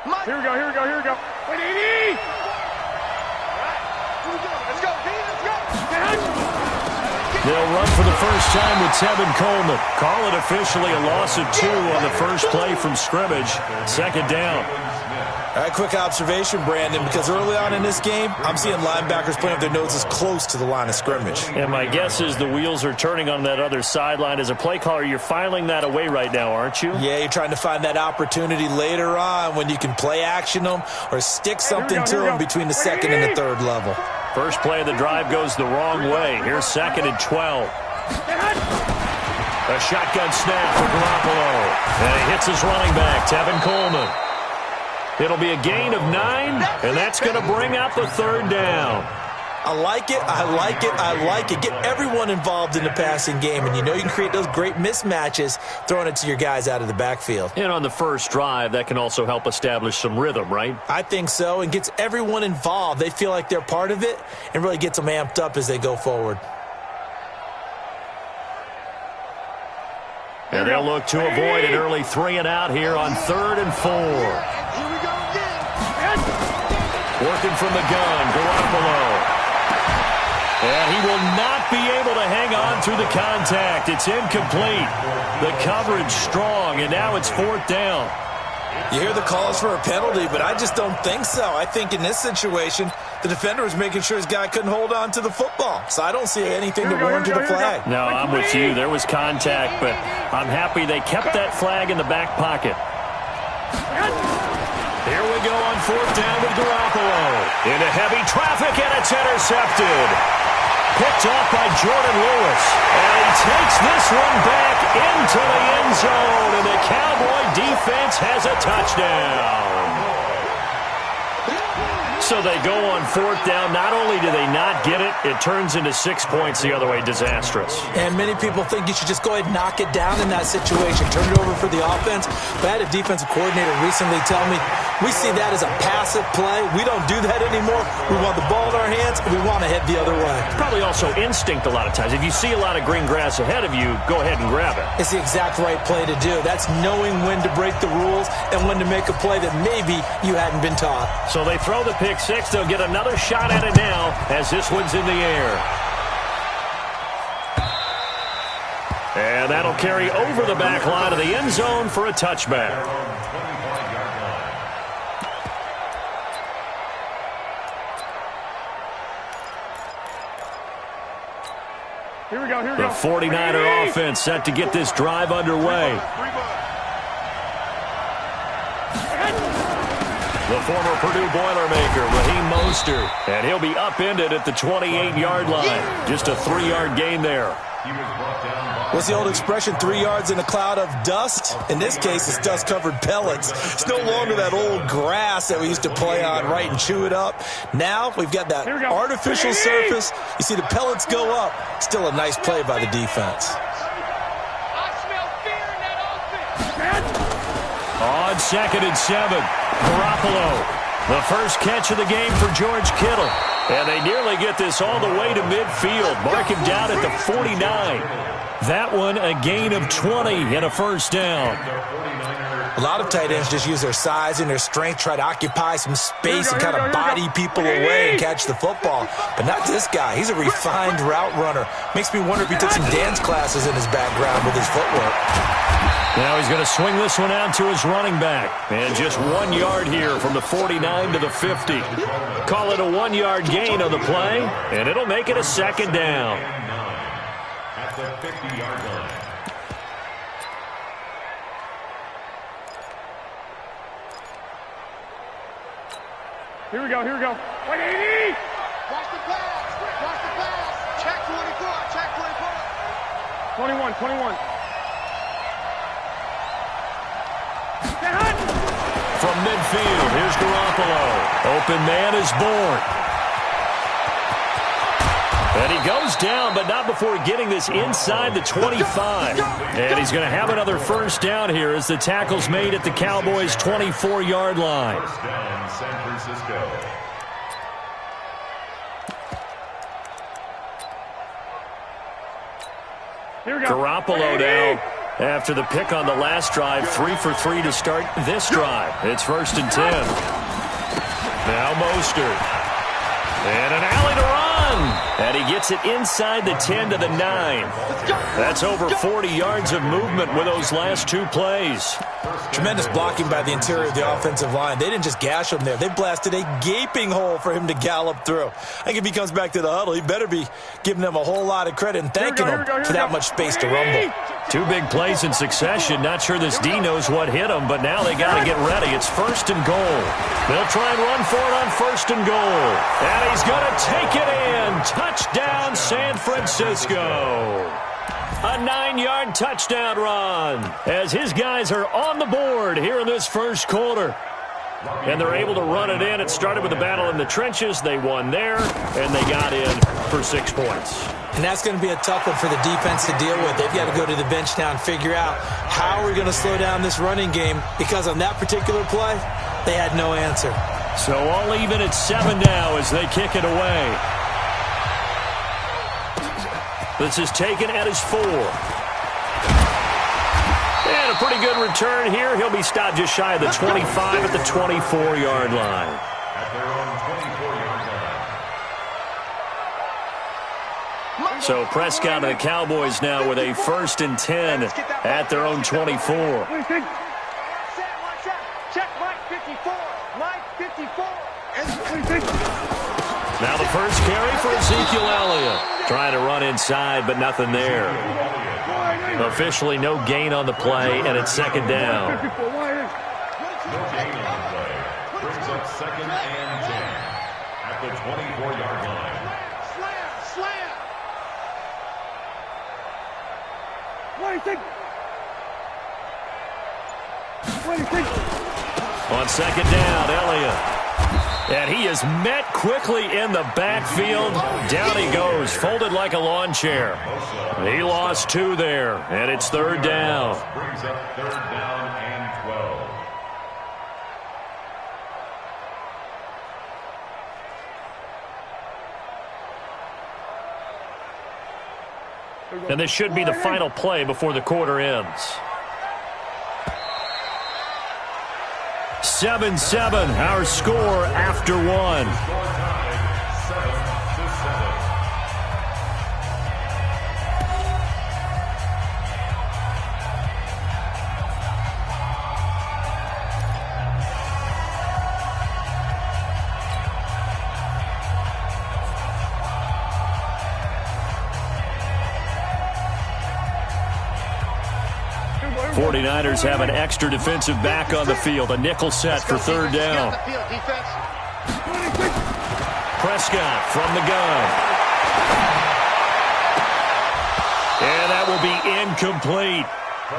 Here we go, here we go, here we go. Wait, 80! Let's go, let's go. They'll run for the first time with Tevin Coleman. Call it officially a loss of 2 on the first play from scrimmage. Second down. All right, quick observation, Brandon, because early on in this game, I'm seeing linebackers playing with their noses close to the line of scrimmage. And my guess is the wheels are turning on that other sideline. As a play caller, you're filing that away right now, aren't you? Yeah, you're trying to find that opportunity later on when you can play action them or stick something to them between the second and the third level. First play of the drive goes the wrong way. Here's 2nd and 12. A shotgun snap for Garoppolo. And he hits his running back, Tevin Coleman. It'll be a gain of 9, and that's going to bring up the third down. I like it, I like it, I like it. Get everyone involved in the passing game, and you know you can create those great mismatches throwing it to your guys out of the backfield. And on the first drive, that can also help establish some rhythm, right? I think so, and gets everyone involved. They feel like they're part of it and really gets them amped up as they go forward. And they'll look to avoid an early 3 and out here on 3rd and 4. Working from the gun, Garoppolo. And he will not be able to hang on through the contact. It's incomplete. The coverage strong, and now it's 4th down. You hear the calls for a penalty, but I just don't think so. I think in this situation, the defender was making sure his guy couldn't hold on to the football. So I don't see anything to warrant the flag. No, I'm with you. There was contact, but I'm happy they kept that flag in the back pocket. Here we go on 4th down with Garoppolo. Into heavy traffic, and it's intercepted. Picked off by Jordan Lewis. And he takes this one back into the end zone, and the Cowboy defense has a touchdown. So they go on 4th down. Not only do they not get it, it turns into 6 points the other way. Disastrous. And many people think you should just go ahead and knock it down in that situation. Turn it over for the offense. But I had a defensive coordinator recently tell me, we see that as a passive play. We don't do that anymore. We want the ball in our hands, and we want to head the other way. Probably also instinct a lot of times. If you see a lot of green grass ahead of you, go ahead and grab it. It's the exact right play to do. That's knowing when to break the rules and when to make a play that maybe you hadn't been taught. So they throw the pick 6. They'll get another shot at it now as this one's in the air. And that'll carry over the back line of the end zone for a touchback. Here we go, here we The go. 49er offense set to get this drive underway. The former Purdue Boilermaker, Raheem Mostert. And he'll be upended at the 28-yard line. Just a 3-yard gain there. What's the old expression, 3 yards in a cloud of dust? In this case, it's dust-covered pellets. It's no longer that old grass that we used to play on, right, and chew it up. Now we've got that artificial surface. You see the pellets go up. Still a nice play by the defense. On 2nd and 7, Garoppolo. The first catch of the game for George Kittle. And they nearly get this all the way to midfield. Mark him down at the 49. That one a gain of 20 and a first down. A lot of tight ends just use their size and their strength, try to occupy some space and kind of body people away and catch the football. But not this guy. He's a refined route runner. Makes me wonder if he took some dance classes in his background with his footwork. Now he's going to swing this one out to his running back. And just 1 yard here from the 49 to the 50. Call it a 1-yard gain on the play, and it'll make it a second down. At the 50-yard line. Here we go, here we go. 180! Watch the pass. Watch the pass. Check 24. Check 24. 21, 21. From midfield, here's Garoppolo. Open man is born. And he goes down, but not before getting this inside the 25. And he's going to have another first down here as the tackle's made at the Cowboys' 24-yard line. First down, San Francisco. Here we go. Garoppolo now After the pick on the last drive, 3 for 3 to start this drive. It's 1st and 10. Now Mostert. And an alley to run. And he gets it inside the 10 to the 9. That's over 40 yards of movement with those last 2 plays. Tremendous blocking by the interior of the offensive line. They didn't just gash him there. They blasted a gaping hole for him to gallop through. I think if he comes back to the huddle, he better be giving them a whole lot of credit and thanking them for that much space to rumble. 2 big plays in succession. Not sure this D knows what hit him, but now they got to get ready. It's 1st and goal. They'll try and run for it on 1st and goal. And he's going to take it in. Touchdown, San Francisco. A 9-yard touchdown run as his guys are on the board here in this first quarter. And they're able to run it in. It started with a battle in the trenches. They won there, and they got in for 6 points. And that's going to be a tough one for the defense to deal with. They've got to go to the bench now and figure out how are we going to slow down this running game, because on that particular play, they had no answer. So all even at 7 now as they kick it away. This is taken at his 4. And a pretty good return here. He'll be stopped just shy of the 25 at the 24-yard line. At their own 24-yard line. So Prescott and the Cowboys now with a 1st and 10 at their own 24. Check Mike 54. Mike 54. Now the first carry for Ezekiel Elliott. Trying to run inside, but nothing there. Officially no gain on the play, and it's 2nd down. No gain on the play. Brings up 2nd and 10 at the 24-yard line. Slam. What do you think? On 2nd down, Elliott. And he is met quickly in the backfield. Down he goes, folded like a lawn chair. He lost 2 there, and it's 3rd down. Brings up 3rd down and 12. And this should be the final play before the quarter ends. 7-7, our score after 1. Score tied 49ers have an extra defensive back on the field. A nickel set for 3rd down. Prescott from the gun. And that will be incomplete.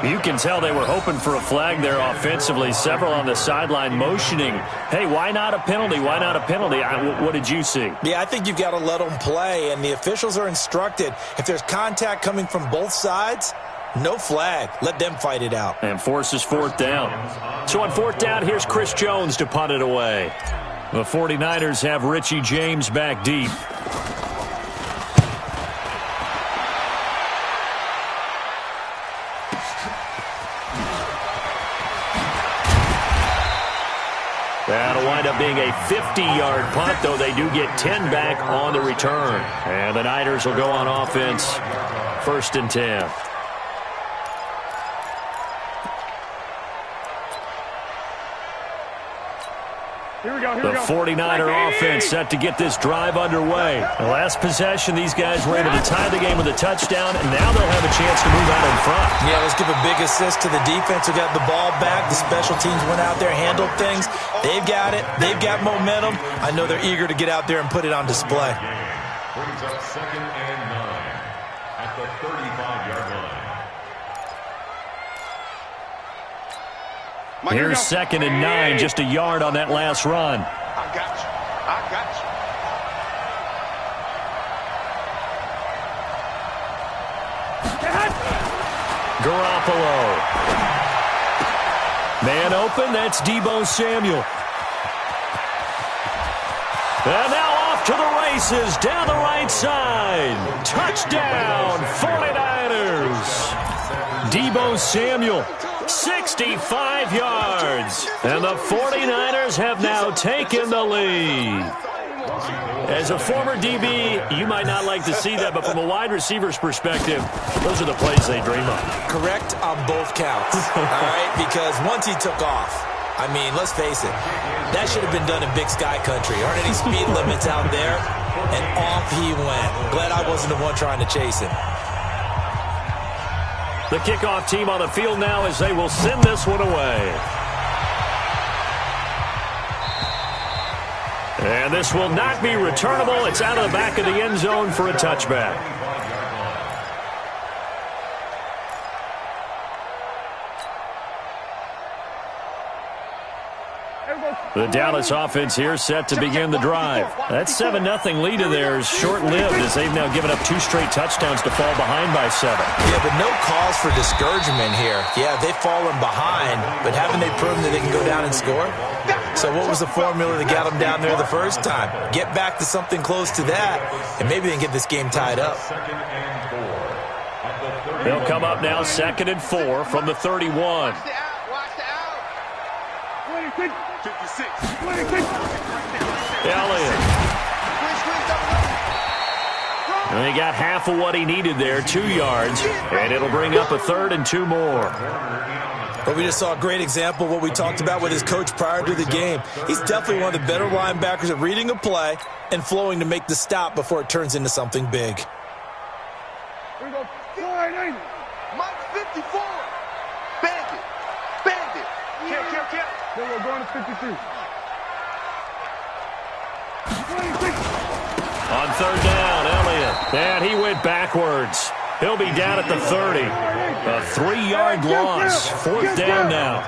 You can tell they were hoping for a flag there offensively. Several on the sideline motioning. Hey, why not a penalty? Why not a penalty? What did you see? Yeah, I think you've got to let them play, and the officials are instructed. If there's contact coming from both sides, no flag. Let them fight it out. And forces 4th down. So on 4th down, here's Chris Jones to punt it away. The 49ers have Richie James back deep. That'll wind up being a 50-yard punt, though they do get 10 back on the return. And the Niners will go on offense, 1st and 10. The 49er offense set to get this drive underway. The last possession, these guys were able to tie the game with a touchdown, and now they'll have a chance to move out in front. Yeah, let's give a big assist to the defense who got the ball back. The special teams went out there, handled things. They've got it. They've got momentum. I know they're eager to get out there and put it on display. Brings up 2nd and 9 at the 35-yard line. Here's 2nd and 9, just a yard on that last run. I got you. Garoppolo. Man open, that's Deebo Samuel. And now off to the races, down the right side. Touchdown, 49ers. Deebo Samuel, 65 yards. And the 49ers have now taken the lead. As a former DB, you might not like to see that, but from a wide receiver's perspective, those are the plays they dream of. Correct on both counts, all right? Because once he took off, I mean, let's face it, that should have been done in Big Sky Country. Aren't any speed limits out there? And off he went. Glad I wasn't the one trying to chase him. The kickoff team on the field now as they will send this one away. And this will not be returnable. It's out of the back of the end zone for a touchback. The Dallas offense here set to begin the drive. That 7-0 lead of theirs short-lived as they've now given up 2 straight touchdowns to fall behind by 7. Yeah, but no cause for discouragement here. Yeah, they've fallen behind, but haven't they proven that they can go down and score? So what was the formula that got them down there the first time? Get back to something close to that, and maybe they can get this game tied up. They'll come up now 2nd and 4 from the 31. 56. Elliott. And he got half of what he needed there, 2 yards, and it'll bring up a 3rd and 2 more. But we just saw a great example of what we talked about with his coach prior to the game. He's definitely one of the better linebackers at reading a play and flowing to make the stop before it turns into something big. Here we go. 480. Mike 54. Bandit. Bandit. Kill. Then we're going to 52. 26. On 3rd down, Elliott. And he went backwards. He'll be down at the 30. A 3-yard loss. 4th down now.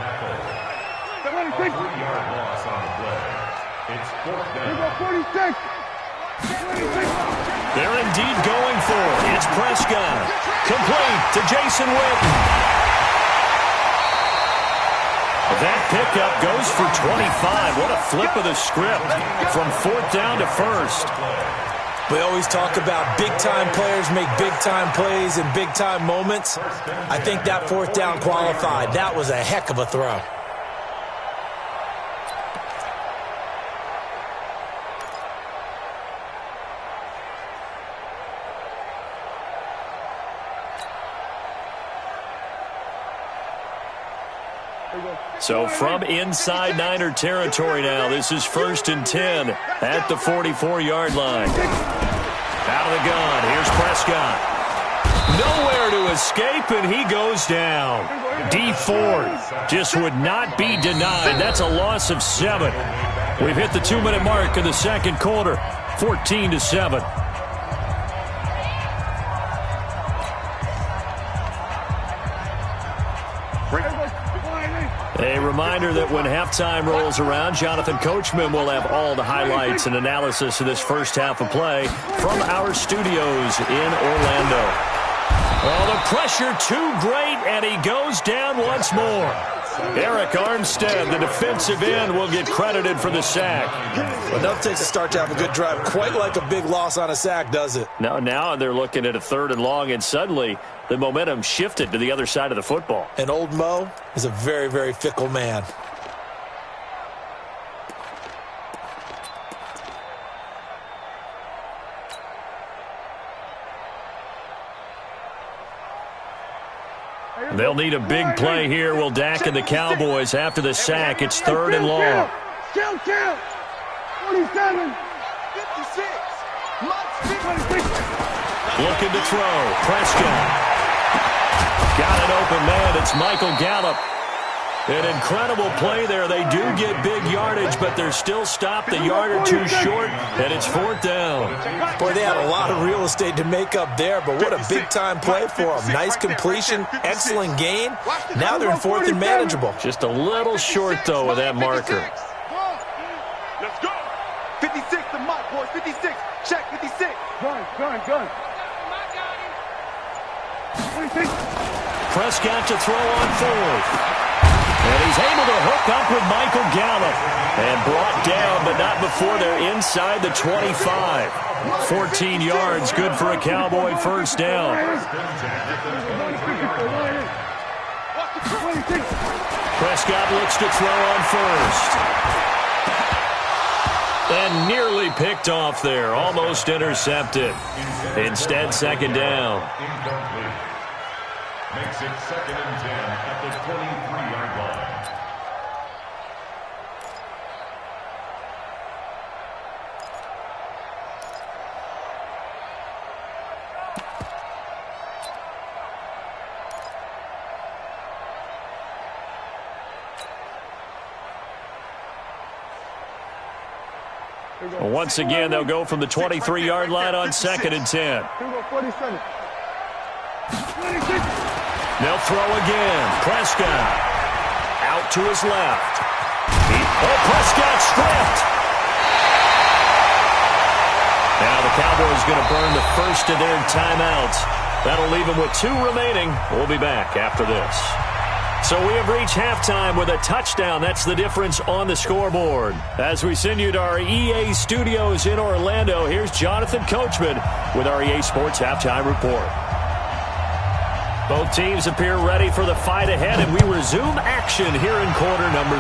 26. 3-yard loss on the play. It's 4th down. Here we go. 46. 26. They're indeed going for it. It's Prescott. Complete to Jason Witten. That pickup goes for 25. What a flip of the script from 4th down to 1st. We always talk about big-time players make big-time plays in big-time moments. I think that 4th down qualified. That was a heck of a throw. So from inside Niner territory now, this is 1st and 10 at the 44-yard line. Out of the gun, here's Prescott. Nowhere to escape, and he goes down. D Ford just would not be denied. That's a loss of 7. We've hit the 2-minute mark in the 2nd quarter, 14-7. A reminder that when halftime rolls around, Jonathan Coachman will have all the highlights and analysis of this first half of play from our studios in Orlando. Oh, the pressure too great, and he goes down once more. Eric Armstead, the defensive end, will get credited for the sack. Well, enough takes a start to have a good drive. Quite like a big loss on a sack, does it? Now they're looking at a 3rd and long, and suddenly the momentum shifted to the other side of the football. And old Mo is a very, very fickle man. They'll need a big play here. Will Dak and the Cowboys after the sack. It's 3rd and long. Count. 47. 56. Looking to throw. Prescott. Got an open man. It's Michael Gallup. An incredible play there. They do get big yardage, but they're still stopped a yard or two short, and it's 4th down. Boy, they had a lot of real estate to make up there, but what a big-time play for them. Nice completion, excellent gain. Now they're in 4th and manageable. Just a little short, though, with that marker. Let's go. 56 to Mike, boys. 56. Check 56. Gun. 26. Prescott to throw on 4th. And he's able to hook up with Michael Gallup. And brought down, but not before they're inside the 25. 14 yards, good for a Cowboy first down. Prescott looks to throw on first. And nearly picked off there. Almost intercepted. Instead, second down. Incomplete. Makes it 2nd and 10 at the 23-yard line. Once again, they'll go from the 23-yard line on 2nd and 10. They'll throw again. Prescott out to his left. Prescott stripped. Now the Cowboys going to burn the first of their timeouts. That'll leave them with 2 remaining. We'll be back after this. So we have reached halftime with a touchdown. That's the difference on the scoreboard. As we send you to our EA studios in Orlando, here's Jonathan Coachman with our EA Sports Halftime Report. Both teams appear ready for the fight ahead, and we resume action here in quarter number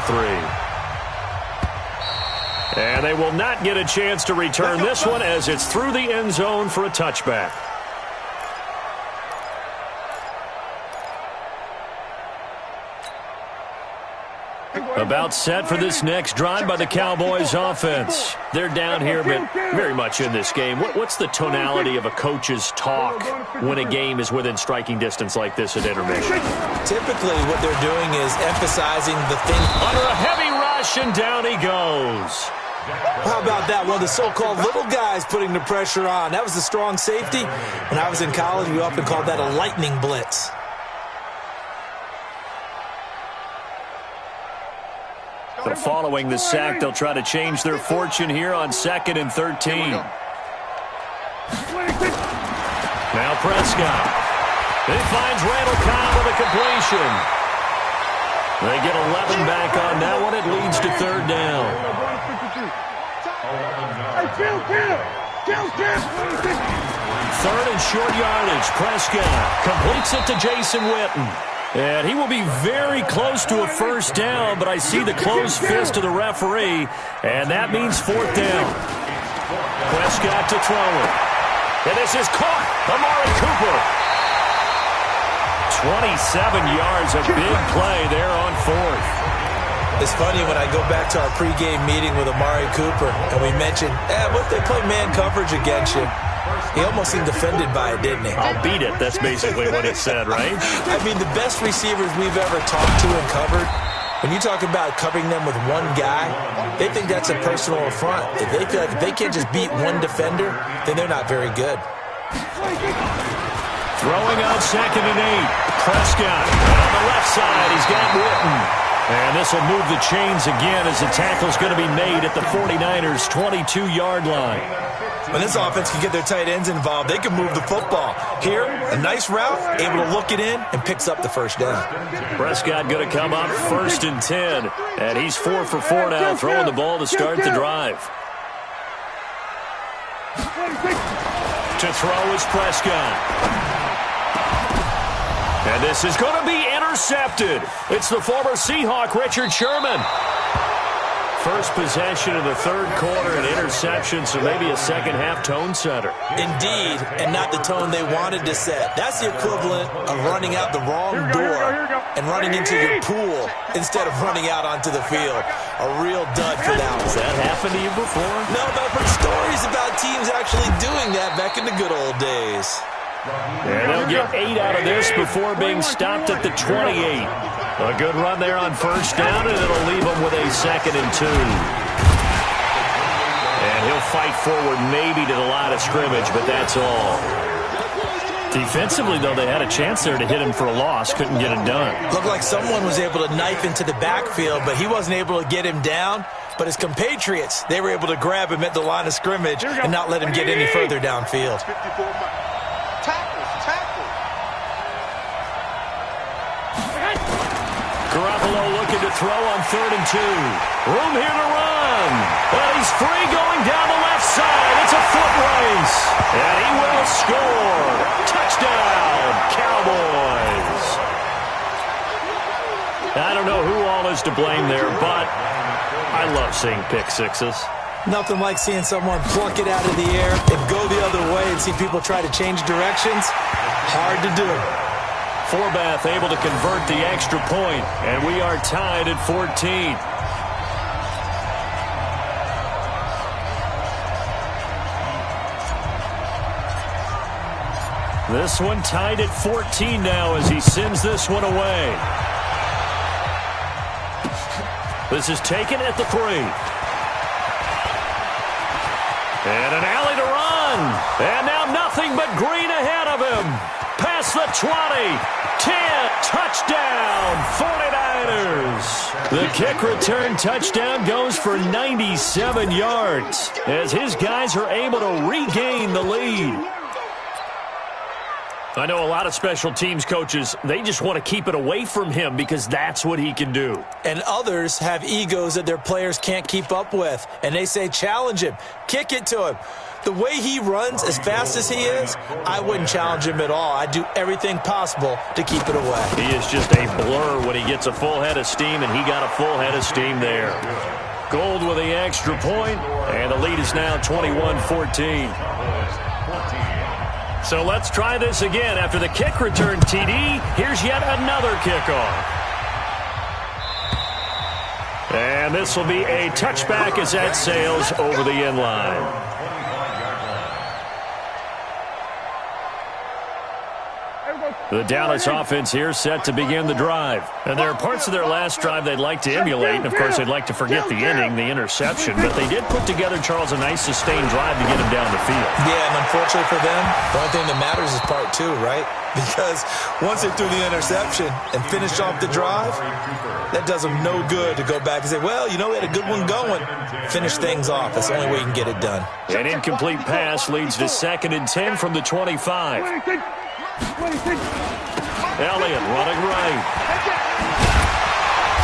3. And they will not get a chance to return this one as it's through the end zone for a touchback. About set for this next drive by the Cowboys offense. They're down here, but very much in this game. What's the tonality of a coach's talk when a game is within striking distance like this at intermission? Typically, what they're doing is emphasizing the thing. Under a heavy rush, and down he goes. How about that? One of the so-called little guys putting the pressure on. That was the strong safety. When I was in college, we often called that a lightning blitz. So following the sack, they'll try to change their fortune here on 2nd and 13. Now Prescott. He finds Randall Cobb with a completion. They get 11 back on that one. It leads to 3rd down. 3rd and short yardage. Prescott completes it to Jason Witten. And he will be very close to a 1st down, but I see the closed fist of the referee, and that means 4th down. Prescott to throw it. And this is caught. Amari Cooper. 27 yards, a big play there on 4th. It's funny when I go back to our pregame meeting with Amari Cooper, and we mentioned, what if they play man coverage against you? He almost seemed offended by it, didn't he? I'll beat it. That's basically what it said, right? I mean, the best receivers we've ever talked to and covered, when you talk about covering them with one guy, they think that's a personal affront. If they feel like if they can't just beat one defender, then they're not very good. Throwing on 2nd and 8. Prescott on the left side. He's got Witten. And this will move the chains again as the tackle's going to be made at the 49ers' 22-yard line. When this offense can get their tight ends involved, they can move the football. Here, a nice route, able to look it in, and picks up the 1st down. Prescott going to come up 1st and 10. And he's 4 for 4 now, throwing the ball to start the drive. To throw is Prescott. And this is going to be intercepted. It's the former Seahawk, Richard Sherman. First possession of the 3rd quarter, an interception, so maybe a second-half tone setter. Indeed, and not the tone they wanted to set. That's the equivalent of running out the wrong door and running into your pool instead of running out onto the field. A real dud for that one. Has that happened to you before? No, but I've heard stories about teams actually doing that back in the good old days. And they'll get 8 out of this before being stopped at the 28. A good run there on 1st down, and it'll leave them with a 2nd and 2. And he'll fight forward maybe to the line of scrimmage, but that's all. Defensively, though, they had a chance there to hit him for a loss. Couldn't get it done. Looked like someone was able to knife into the backfield, but he wasn't able to get him down. But his compatriots, they were able to grab him at the line of scrimmage and not let him get any further downfield. Garoppolo looking to throw on 3rd and 2. Room here to run. And he's free going down the left side. It's a foot race. And he will score. Touchdown, Cowboys. I don't know who all is to blame there, but I love seeing pick sixes. Nothing like seeing someone pluck it out of the air and go the other way and see people try to change directions. Hard to do. Forbath able to convert the extra point, and we are tied at 14. This one tied at 14 now as he sends this one away. This is taken at the 3. And an alley to run. And now nothing but green ahead of him. Past the 20. 10. Touchdown. 49ers. The kick return touchdown goes for 97 yards as his guys are able to regain the lead. I know a lot of special teams coaches, they just want to keep it away from him because that's what he can do. And others have egos that their players can't keep up with. And they say, challenge him. Kick it to him. The way he runs as fast as he is, I wouldn't challenge him at all. I'd do everything possible to keep it away. He is just a blur when he gets a full head of steam, and he got a full head of steam there. Gold with the extra point, and the lead is now 21-14. So let's try this again. After the kick return TD, here's yet another kickoff. And this will be a touchback as that sails over the end line. The Dallas offense here set to begin the drive. And there are parts of their last drive they'd like to emulate. And, of course, they'd like to forget the inning, the interception. But they did put together, Charles, a nice sustained drive to get him down the field. Yeah, and unfortunately for them, the only thing that matters is part 2, right? Because once they threw the interception and finished off the drive, that does them no good to go back and say, well, you know, we had a good one going. Finish things off. That's the only way you can get it done. An incomplete pass leads to 2nd and 10 from the 25. Elliott running right.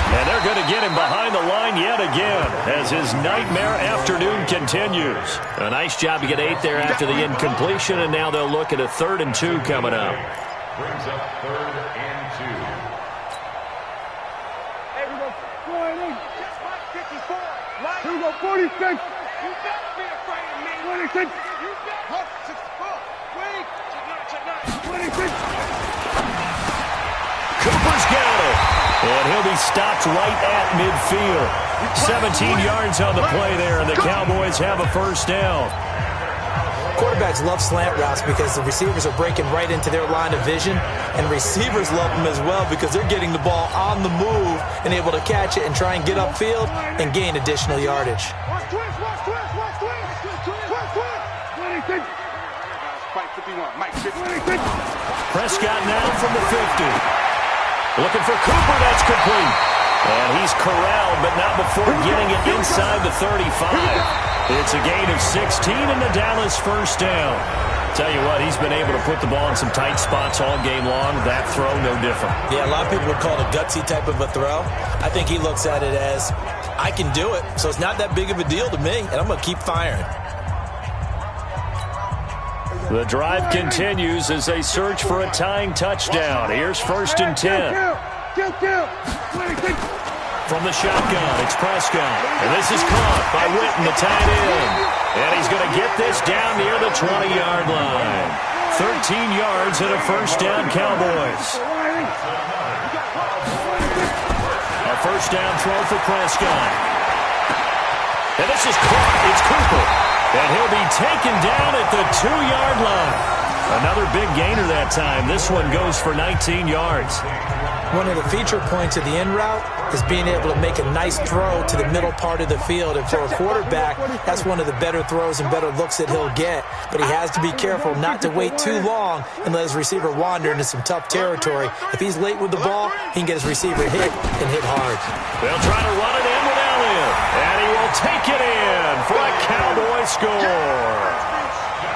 And they're going to get him behind the line yet again as his nightmare afternoon continues. A nice job to get 8 there after the incompletion, and now they'll look at a 3rd and 2 coming up. Brings up 3rd and 2. Hey, we go 20. Just like 54. Right. Here we go 46. You better be afraid of me. 26. You better. 64. Wait. Check 26. Cooper's got it. And he'll be stopped right at midfield. 17 yards on the play there, and the Cowboys have a first down. Quarterbacks love slant routes because the receivers are breaking right into their line of vision, and receivers love them as well because they're getting the ball on the move and able to catch it and try and get upfield and gain additional yardage. Watch twist. 26. Mike 51. Mike 51. Prescott now from the 50. Looking for Cooper, that's complete. And he's corralled, but not before getting it inside the 35. It's a gain of 16 and the Dallas first down. Tell you what, he's been able to put the ball in some tight spots all game long. That throw, no different. Yeah, a lot of people would call it a gutsy type of a throw. I think he looks at it as, I can do it, so it's not that big of a deal to me, and I'm going to keep firing. The drive continues as they search for a tying touchdown. Here's 1st and 10. From the shotgun, it's Prescott. And this is caught by Witten, the tight end. And he's going to get this down near the 20-yard line. 13 yards and a first down, Cowboys. A first down throw for Prescott. And this is caught. It's Cooper. And he'll be taken down at the 2-yard line. Another big gainer that time. This one goes for 19 yards. One of the feature points of the in route is being able to make a nice throw to the middle part of the field. And for a quarterback, that's one of the better throws and better looks that he'll get. But he has to be careful not to wait too long and let his receiver wander into some tough territory. If he's late with the ball, he can get his receiver hit and hit hard. They'll try to run it in with Elliott. And he will take it in for a Cowboy score.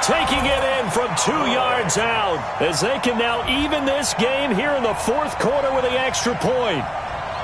Taking it in from 2 yards out as they can now even this game here in the 4th quarter with the extra point.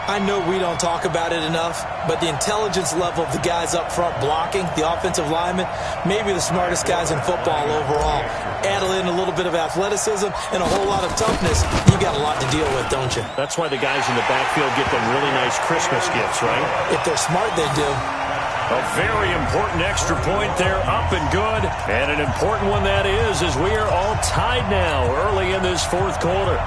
I know we don't talk about it enough, but the intelligence level of the guys up front blocking, the offensive linemen, maybe the smartest guys in football overall. Add in a little bit of athleticism and a whole lot of toughness, you got a lot to deal with, don't you? That's why the guys in the backfield get them really nice Christmas gifts, right? If they're smart, they do. A very important extra point there, up and good. And an important one that is, as we are all tied now early in this fourth quarter.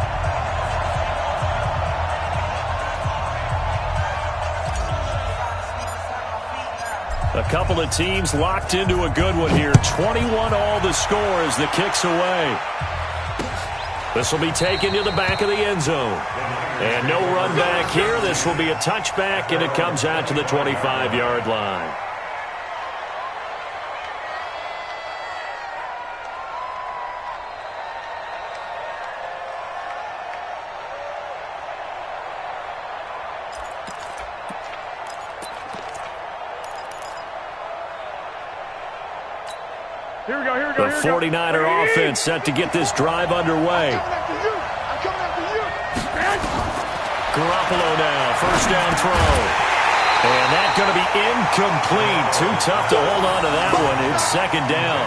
A couple of teams locked into a good one here. 21 all the score as the kick's away. This will be taken to the back of the end zone. And no run back here. This will be a touchback, and it comes out to the 25-yard line. Here we go, here we go, The 49er offense set to get this drive underway. I'm coming after you. Garoppolo now, first down throw. And that's going to be incomplete. Too tough to hold on to that one. It's second down.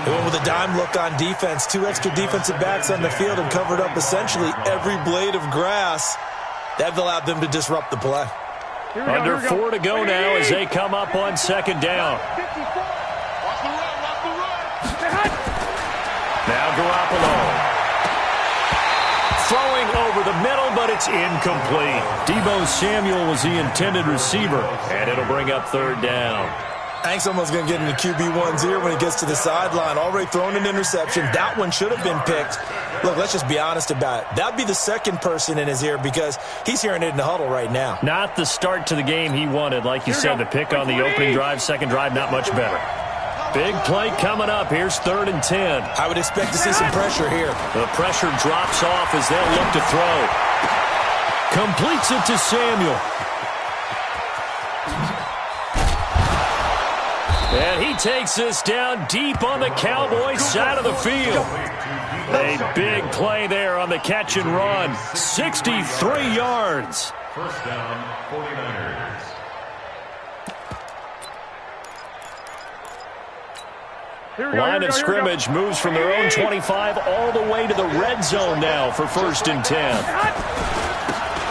They went with a dime look on defense. 2 extra defensive backs on the field and covered up essentially every blade of grass. That allowed them to disrupt the play. Under 4 to go now as they come up on second down. Now Garoppolo. Throwing over the middle, but it's incomplete. Deebo Samuel was the intended receiver, and it'll bring up third down. I think someone's going to get in the QB1's ear when he gets to the sideline. Already thrown an interception. That one should have been picked. Look, let's just be honest about it. That would be the second person in his ear because he's hearing it in the huddle right now. Not the start to the game he wanted. Like you said, the pick on the opening drive, second drive, not much better. Big play coming up. Here's 3rd and 10. I would expect to see some pressure here. The pressure drops off as they'll look to throw. Completes it to Samuel. And he takes this down deep on the Cowboys side of the field. A big play there on the catch and run. 63 yards. First down, 49ers. Line of scrimmage moves from their own 25 all the way to the red zone now for 1st and 10.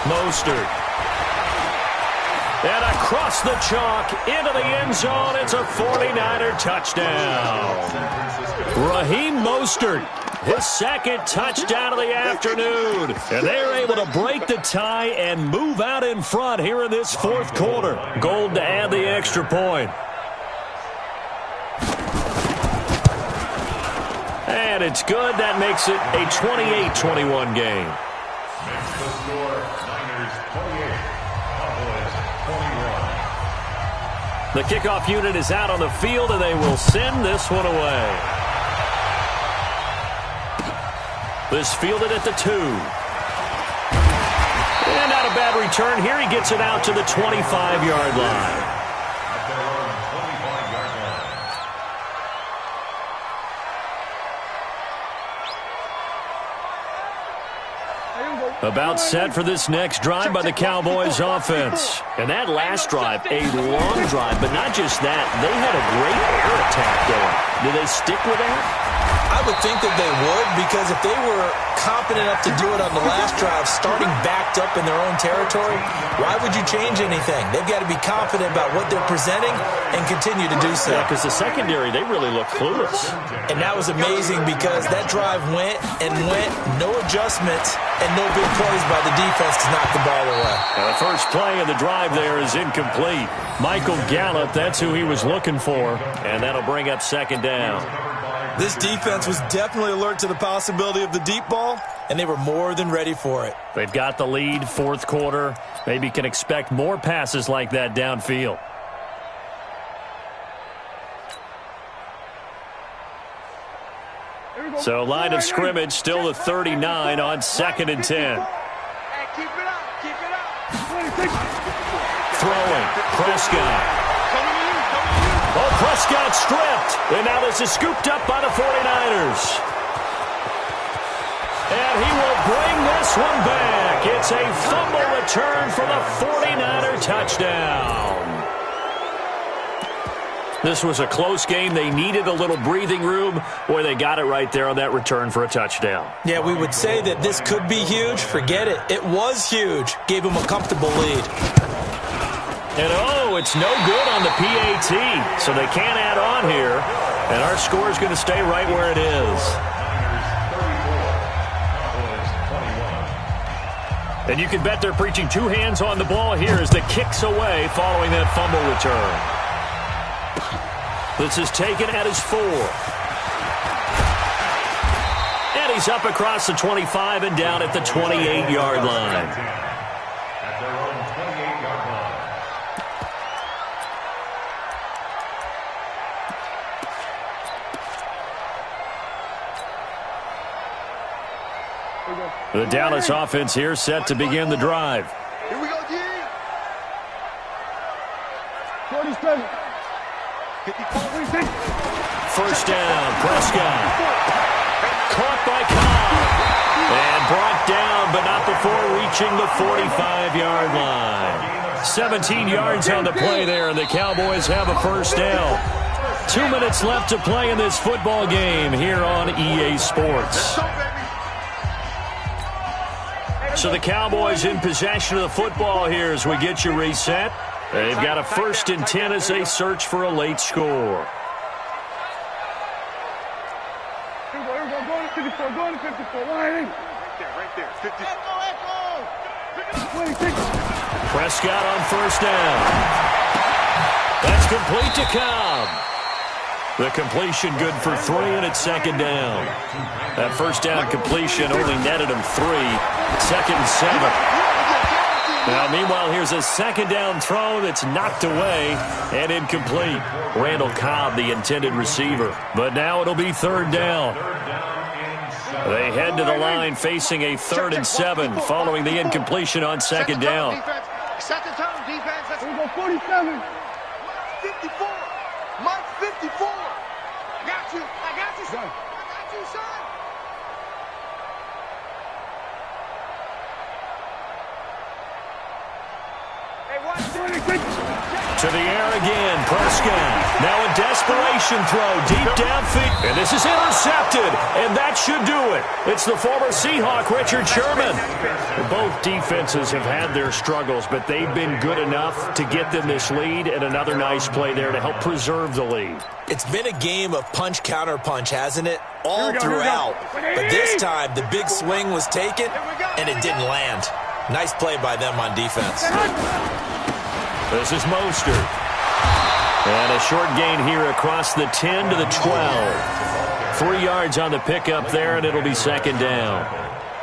Mostert. And across the chalk into the end zone. It's a 49er touchdown. Raheem Mostert, his second touchdown of the afternoon. And they're able to break the tie and move out in front here in this fourth quarter. Gold to add the extra point. And it's good. That makes it a 28-21 game. Makes the score Niners 28, Cowboys 21. The kickoff unit is out on the field, and they will send this one away. This fielded at the 2. And not a bad return here. He gets it out to the 25-yard line. At their own 25-yard line. About set for this next drive by the Cowboys offense. And that last drive, a long drive, but not just that. They had a great air attack going. Do they stick with that? I would think that they would because if they were competent enough to do it on the last drive, starting backed up in their own territory, why would you change anything? They've got to be confident about what they're presenting and continue to do so. Yeah, because the secondary, they really look clueless. And that was amazing because that drive went and went, no adjustments, and no big plays by the defense to knock the ball away. Now the first play of the drive there is incomplete. Michael Gallup, that's who he was looking for, and that'll bring up second down. This defense was definitely alert to the possibility of the deep ball, and they were more than ready for it. They've got the lead, fourth quarter. Maybe can expect more passes like that downfield. So line of scrimmage still the 39 on 2nd and 10. Hey, keep it up. Keep it up. Throwing. Prescott. Oh, Prescott stripped. And now this is scooped up by the 49ers. And he will bring this this one back. It's a fumble return for the 49er touchdown. This was a close game. They needed a little breathing room. Boy, they got it right there on that return for a touchdown. Yeah, we would say that this could be huge. Forget it. It was huge. Gave them a comfortable lead. And, oh, it's no good on the PAT, so they can't add on here. And our score is going to stay right where it is. And you can bet they're preaching two hands on the ball here as the kick's away following that fumble return. This is taken at his 4. And he's up across the 25 and down at the 28-yard line. At their own 28-yard line. The Dallas offense here set to begin the drive. Here we go, G. 47. 54. First down, Prescott. Caught by Cobb. And brought down, but not before reaching the 45-yard line. 17 yards on the play there, and the Cowboys have a first down. 2 minutes left to play in this football game here on EA Sports. So the Cowboys in possession of the football here as we get you reset. They've got a 1st and 10 as they search for a late score. Here we go. Go to 54. Go to 54. Right there. 54. 26. Prescott on first down. That's complete to Cobb. The completion good for 3, and it's second down. That first down completion only netted him 3. 2nd and 7. Now, meanwhile, here's a second down throw that's knocked away and incomplete. Randall Cobb, the intended receiver. But now it'll be 3rd down. They head to the line facing a 3rd and 7 following the incompletion on second down. Set the tone, defense. Here we go. 47. 54. Mark 54. I got you, son. To the air again, Prescott. Now a desperation throw deep downfield. And this is intercepted, and that should do it. It's the former Seahawk, Richard Sherman. Both defenses have had their struggles, but they've been good enough to get them this lead, and another nice play there to help preserve the lead. It's been a game of punch-counter-punch, hasn't it? All throughout. But this time, the big swing was taken, and it didn't land. Nice play by them on defense. This is Mostert. And a short gain here across the 10 to the 12. 3 yards on the pickup there, and it'll be second down.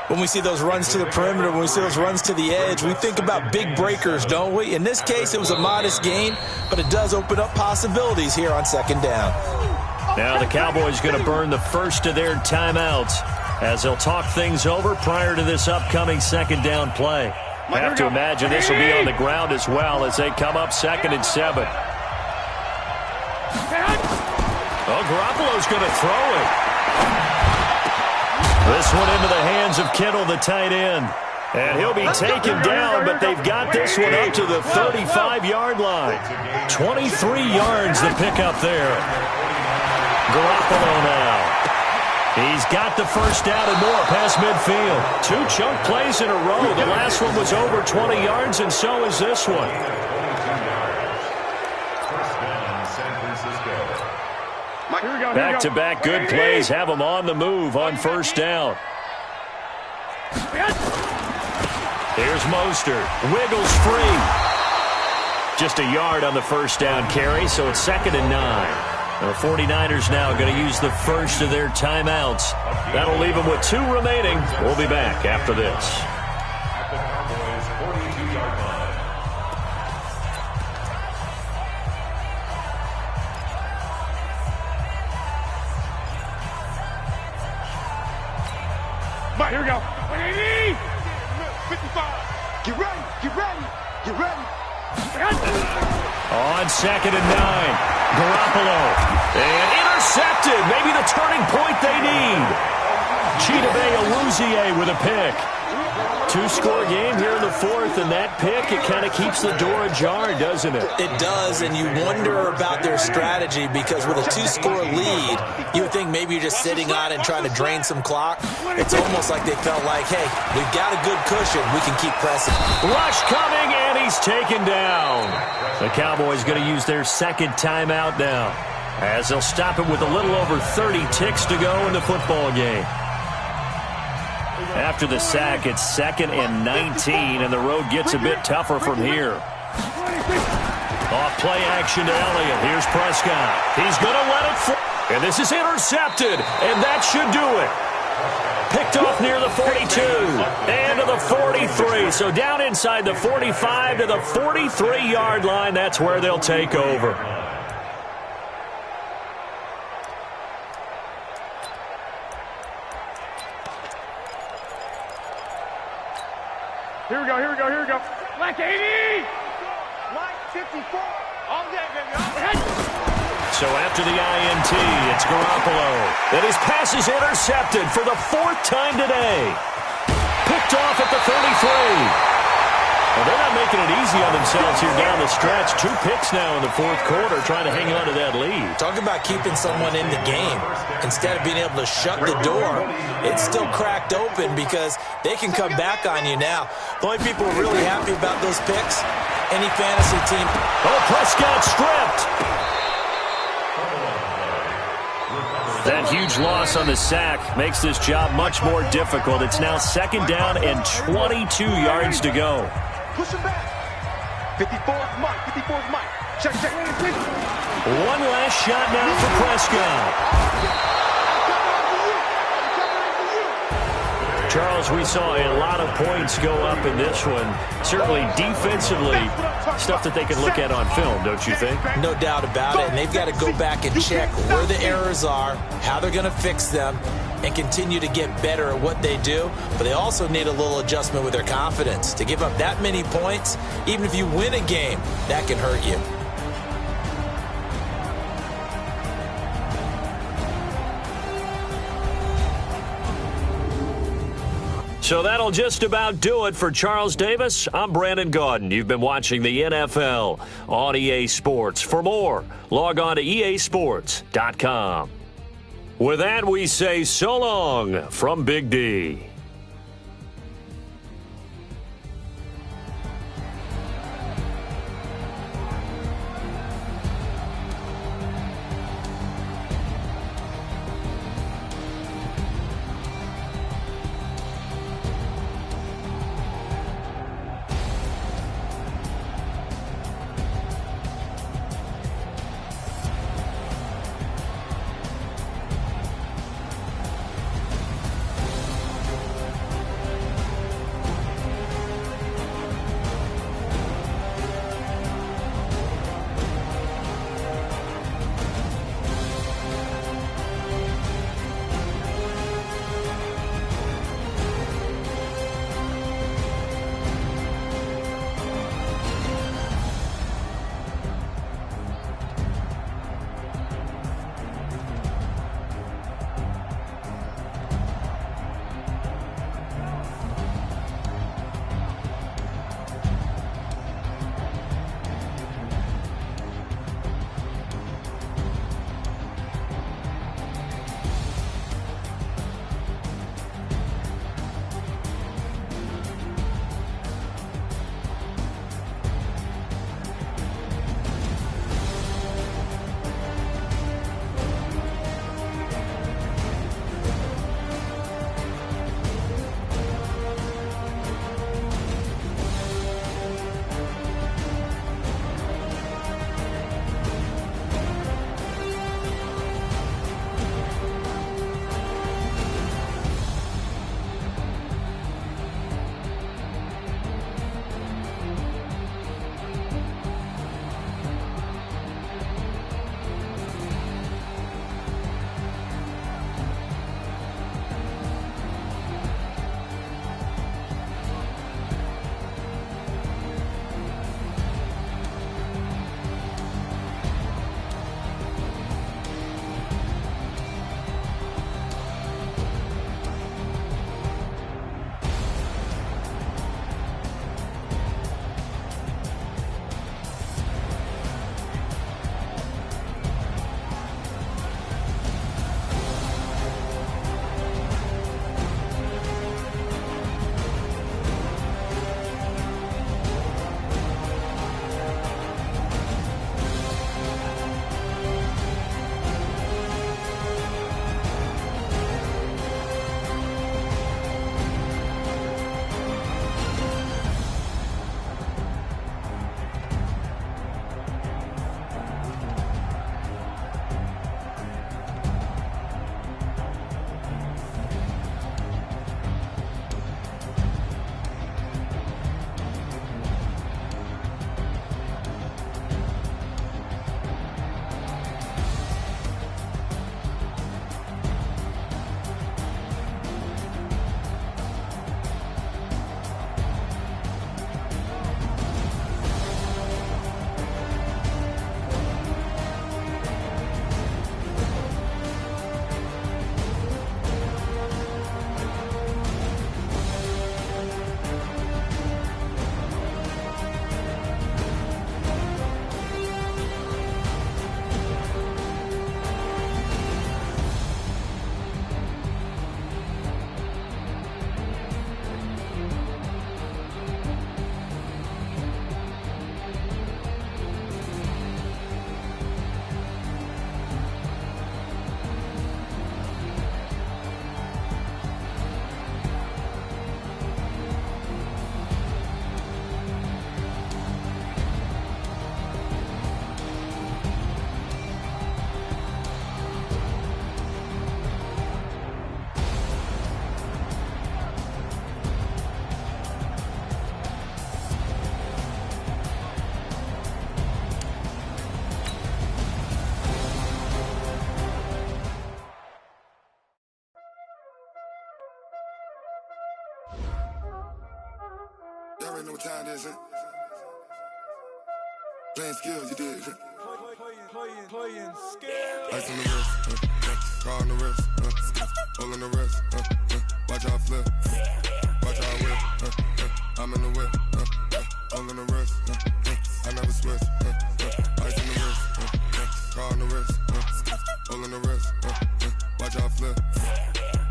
When we see those runs to the perimeter, when we see those runs to the edge, we think about big breakers, don't we? In this case, it was a modest gain, but it does open up possibilities here on second down. Now the Cowboys going to burn the first of their timeouts as they'll talk things over prior to this upcoming second down play. I have to imagine this will be on the ground as well as they come up 2nd and 7. Oh, Garoppolo's going to throw it. This one into the hands of Kittle, the tight end. And he'll be taken down, but they've got this one up to the 35-yard line. 23 yards the pickup there. Garoppolo now. He's got the first down and more past midfield. 2 chunk plays in a row. The last one was over 20 yards, and so is this one. Back-to-back good plays have them on the move on first down. Here's Mostert. Wiggles free. Just a yard on the first down carry, so it's 2nd and 9. The 49ers now going to use the first of their timeouts. That'll leave them with 2 remaining. We'll be back after this. At the Cowboys' 42-yard line. Here we go. 55. Get ready. On 2nd and 9. Garoppolo. And intercepted. Maybe the turning point they need. Chidobe Awuzie with a pick. Two-score game here in the fourth, and that pick, it kind of keeps the door ajar, doesn't it? It does, and you wonder about their strategy because with a two-score lead, you would think maybe you're just sitting on it and trying to drain some clock. It's almost like they felt like, hey, we've got a good cushion. We can keep pressing. Rush coming, and he's taken down. The Cowboys going to use their second timeout now, as they'll stop it with a little over 30 ticks to go in the football game. After the sack, it's 2nd and 19, and the road gets a bit tougher from here. Off play action to Elliott. Here's Prescott. He's going to let it fly. And this is intercepted, and that should do it. Picked off near the 42 and to the 43. So down inside the 45 to the 43-yard line. That's where they'll take over. Here we go, here we go, here we go. Black 80! Black 54. All day, baby. So after the INT, it's Garoppolo. And his pass is intercepted for the 4th time today. Picked off at the 33. Well, they're not making it easy on themselves here down the stretch. 2 picks now in the 4th quarter, trying to hang on to that lead. Talk about keeping someone in the game. Instead of being able to shut the door, it's still cracked open because they can come back on you now. The only people who are really happy about those picks, any fantasy team. Oh, Prescott stripped. That huge loss on the sack makes this job much more difficult. It's now 2nd down and 22 yards to go. Push him back. 54's Mike. 54's Mike. Check, check. One last shot now for Prescott. Charles, we saw a lot of points go up in this one. Certainly defensively, stuff that they can look at on film, don't you think? No doubt about it. And they've got to go back and check where the errors are, how they're going to fix them, and continue to get better at what they do. But they also need a little adjustment with their confidence. To give up that many points, even if you win a game, that can hurt you. So that'll just about do it for Charles Davis. I'm Brandon Gaudin. You've been watching the NFL on EA Sports. For more, log on to easports.com. With that, we say so long from Big D. already know what time it is, huh? Playing skills, you did. Playing skills. Ice on the wrist, car on the wrist, hole in the wrist, watch how I flip, watch how I whip, I'm in the whip, hole in the wrist, I never switch, ice on the wrist, car on the wrist, hole in the wrist, watch how I flip,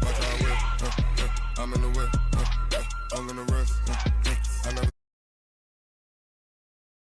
watch how I whip, I'm in the whip.